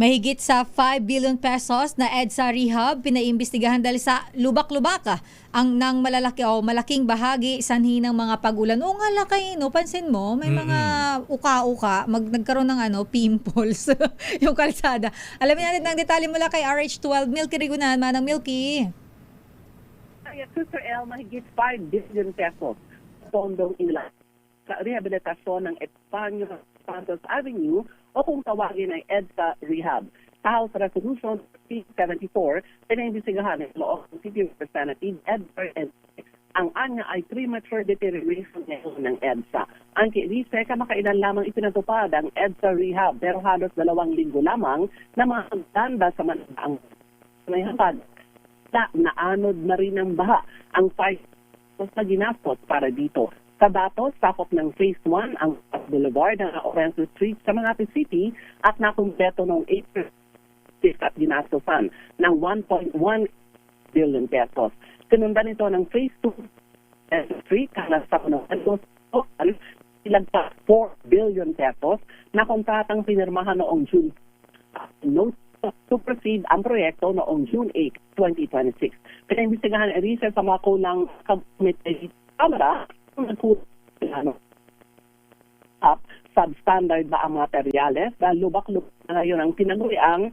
Mahigit sa 5 billion pesos na EDSA rehab pinaimbestigahan dahil sa lubak-lubaka ang nang malalaki o malaking bahagi sanhi ng mga pagulan. O nga lakay, no, pansin mo, may mga uka-uka, nagkaroon ng pimples yung kalsada. Alamin natin ng detalye mula kay RH12 Milky Rigunan, Manang Milky. Ay, Sister El, mahigit 5 billion pesos pondong inilaan sa rehabilitasyon ng Espanyo Santos Avenue o kung tawagin ay EDSA Rehab. Sa House Resolution 374, pinaimbestigahan ng Law of City Representative EDSA. Ang anya ay premature deterioration ng EDSA. Ang kiilise, kamakailan lamang ipinatupad ang EDSA Rehab pero halos 2 linggo lamang na mga pagdanda sa manang may hangad na naanod na rin ng baha ang 5 na ginastos para dito. Sa datos, sakop ng Phase 1 ang Boulevard ng Orense Street sa Makati City at nakumpleto noong April 6 at ginastosan ng 1.1 billion pesos. Sinundan ito ng Phase 2 Street kanas sa total ilang pa 4 billion pesos na kontratang pinirmahan noong June. Note to proceed ang proyekto noong June 8, 2026. Pinaimbestigahan ang research sa mga kulang committee camera substandard na ang materyales dahil lubak-lubak na ngayon ang tinaguri ang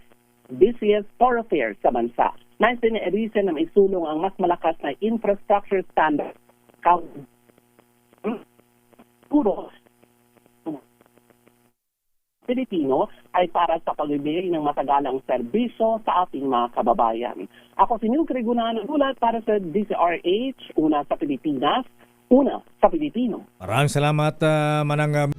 busiest thoroughfare sa bansa. Nais din ni Erisa na maisulong ang mas malakas na infrastructure standard. Puro Pilipino ay para sa pagbibigay ng matagalang serbisyo sa ating mga kababayan. Ako si Milky Rigunan, ulat para sa DCRH, una sa Pilipinas, una sa Pilipino. Maraming salamat, Manang